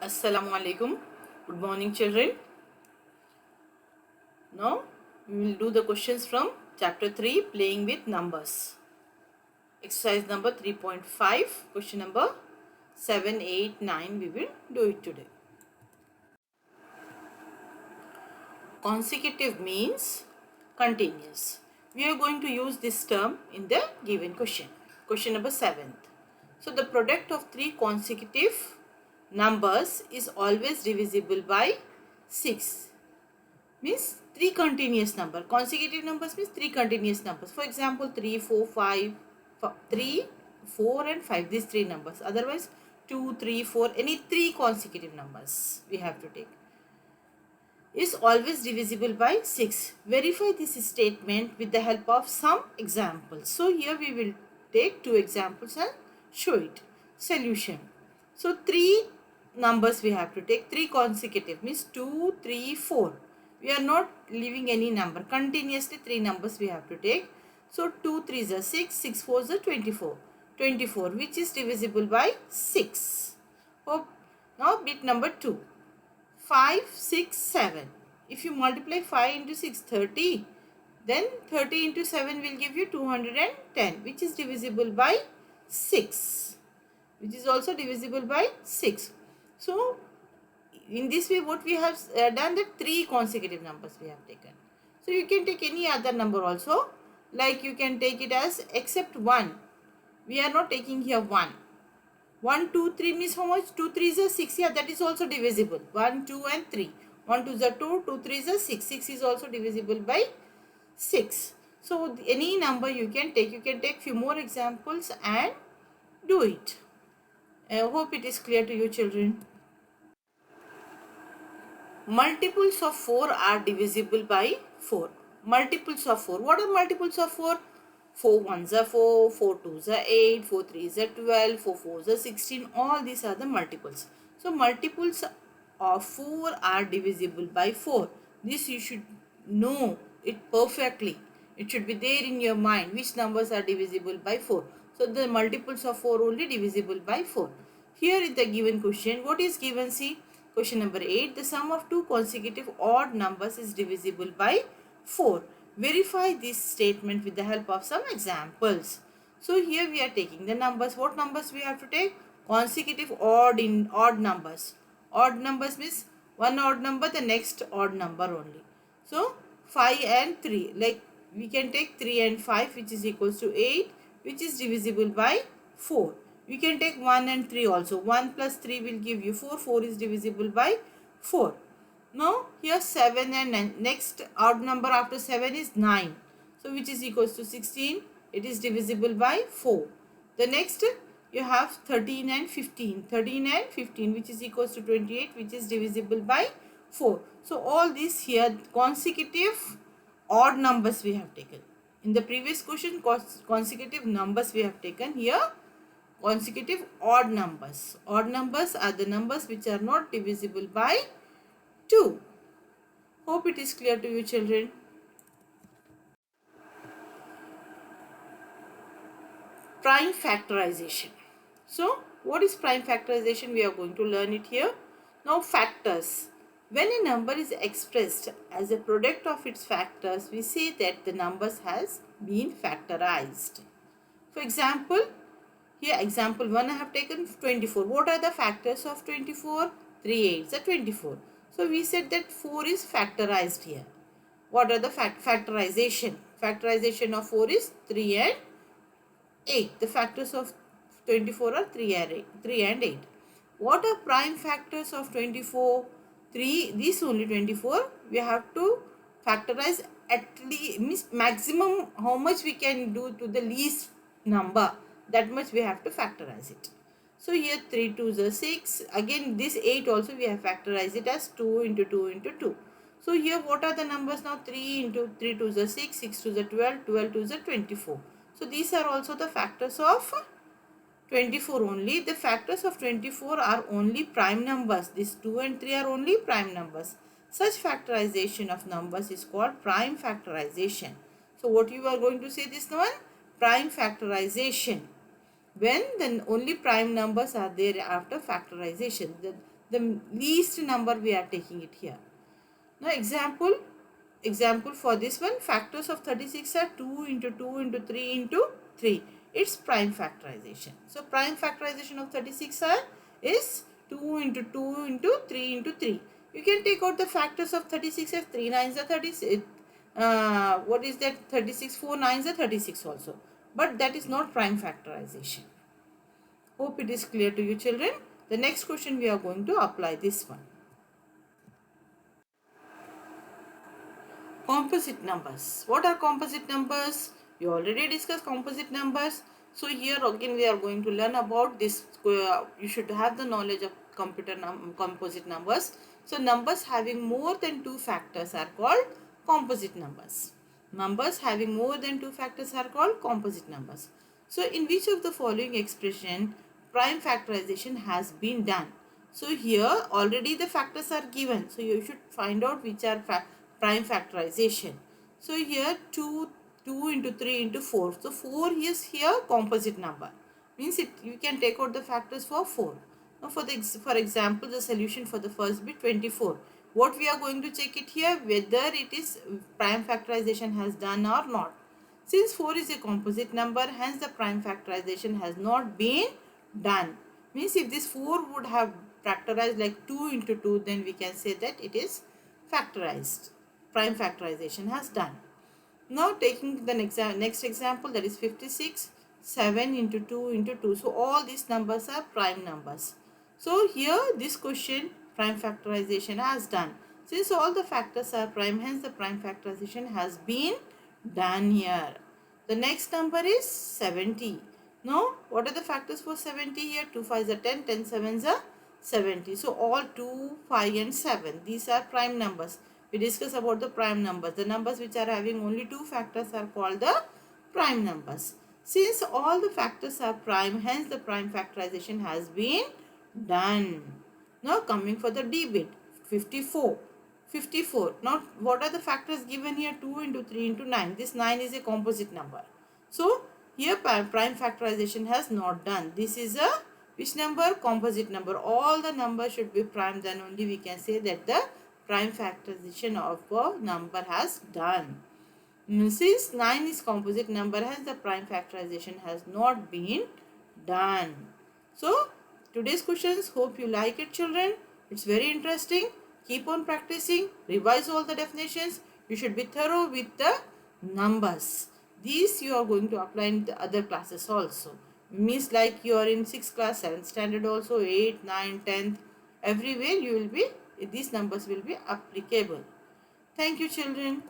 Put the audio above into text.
Assalamu alaikum. Good morning, children. Now we will do the questions from chapter 3, playing with numbers. Exercise number 3.5, question number 7, 8, 9. We will do it today. Consecutive means continuous. We are going to use this term in the given question. Question number 7. So the product of three consecutive numbers is always divisible by 6. Means three continuous number. Consecutive numbers means three continuous numbers. For example, 3, 4, 5, 3, 4 and 5. These three numbers. Otherwise, 2, 3, 4. Any three consecutive numbers we have to take. Is always divisible by 6. Verify this statement with the help of some examples. So here we will take two examples and show it. Solution. So three numbers we have to take. Three consecutive means 2, 3, 4. We are not leaving any number. Continuously three numbers we have to take. So 2 3s are 6, 6 4s are 24. 24 which is divisible by 6. Hope. Now bit number 2. 5, 6, 7. If you multiply 5 into 6, 30. Then 30 into 7 will give you 210, which is divisible by 6. Which is also divisible by 6. So, in this way what we have done, that three consecutive numbers we have taken. So, you can take any other number also. Like you can take it as except 1. We are not taking here 1. 1, 2, 3 means how much? 2, 3 is 6. Yeah, that is also divisible. 1, 2 and 3. 1, 2 is 2, 2, 3 is 6. 6 is also divisible by 6. So, any number you can take. You can take few more examples and do it. I hope it is clear to you, children. Multiples of 4 are divisible by 4. Multiples of 4. What are multiples of 4? 4 1s are 4, 4 2s are 8, 4 3s are 12, 4 4s are 16. All these are the multiples. So, multiples of 4 are divisible by 4. This you should know it perfectly. It should be there in your mind which numbers are divisible by 4. So, the multiples of 4 only divisible by 4. Here in the given question, what is given? See, question number 8. The sum of two consecutive odd numbers is divisible by 4. Verify this statement with the help of some examples. So here we are taking the numbers. What numbers we have to take? Consecutive odd numbers. Odd numbers means one odd number, the next odd number only. So 5 and 3. Like we can take 3 and 5, which is equals to 8, which is divisible by 4. We can take 1 and 3 also. 1 plus 3 will give you 4. 4 is divisible by 4. Now here 7 and 9. Next odd number after 7 is 9. So which is equals to 16. It is divisible by 4. The next you have 13 and 15. 13 and 15 which is equals to 28, which is divisible by 4. So all these here consecutive odd numbers we have taken. In the previous question consecutive numbers we have taken. Here consecutive odd numbers. Odd numbers are the numbers which are not divisible by 2. Hope it is clear to you, children. Prime factorization. So, what is prime factorization? We are going to learn it here. Now, factors. When a number is expressed as a product of its factors, we say that the numbers has been factorized. For example, here example 1 I have taken 24. What are the factors of 24? 3 8s are 24. So we said that 4 is factorized here. What are the factorization? Factorization of 4 is 3 and 8. The factors of 24 are 3 and 8. 3 and 8. What are prime factors of 24? 3. This only 24. We have to factorize at least, means maximum how much we can do to the least number. That much we have to factorize it. So here 3 2s are 6. Again this 8 also we have factorized it as 2 into 2 into 2. So here what are the numbers now? 3 into 3 2s are 6, 6 2s are 12, 12 2s are 24. So these are also the factors of 24 only. The factors of 24 are only prime numbers. These 2 and 3 are only prime numbers. Such factorization of numbers is called prime factorization. So what you are going to say this one? Prime factorization. When the only prime numbers are there after factorization. the least number we are taking it here. Now example for this one, factors of 36 are 2 into 2 into 3 into 3. It's prime factorization. So prime factorization of 36 is 2 into 2 into 3 into 3. You can take out the factors of 36 as 3 nines are 36. What is that? 36, 4 nines are 36 also. But that is not prime factorization. Hope it is clear to you, children. The next question we are going to apply this one. Composite numbers. What are composite numbers? We already discussed composite numbers. So here again we are going to learn about this. You should have the knowledge of composite numbers. So numbers having more than two factors are called composite numbers. Numbers having more than two factors are called composite numbers. So in which of the following expression prime factorization has been done? So here already the factors are given. So you should find out which are prime factorization. So here 2 into 3 into 4. So 4 is here composite number. Means you can take out the factors for 4. Now for example, the solution for the first bit 24. What we are going to check it here, whether it is prime factorization has done or not. Since 4 is a composite number, hence the prime factorization has not been done. Means if this 4 would have factorized like 2 into 2, then we can say that it is factorized. Prime factorization has done. Now taking the next example, that is 56, 7 into 2 into 2. So all these numbers are prime numbers. So here this question prime factorization has done. Since all the factors are prime, hence the prime factorization has been done here. The next number is 70. Now what are the factors for 70 here? 2 5s are 10, 10 7s are 70. So all 2, 5 and 7. These are prime numbers. We discuss about the prime numbers. The numbers which are having only two factors are called the prime numbers. Since all the factors are prime, hence the prime factorization has been done. Now coming for the D bit, 54. 54. Now what are the factors given here? 2 into 3 into 9. This 9 is a composite number. So here prime factorization has not done. This is a which number? Composite number. All the numbers should be prime, then only we can say that the prime factorization of a number has done. Since 9 is composite number, hence the prime factorization has not been done. So today's questions, hope you like it, children. It's very interesting. Keep on practicing. Revise all the definitions. You should be thorough with the numbers. These you are going to apply in the other classes also. Means like you are in 6th class, 7th standard also, 8th, 9th, 10th. Everywhere you will be, these numbers will be applicable. Thank you, children.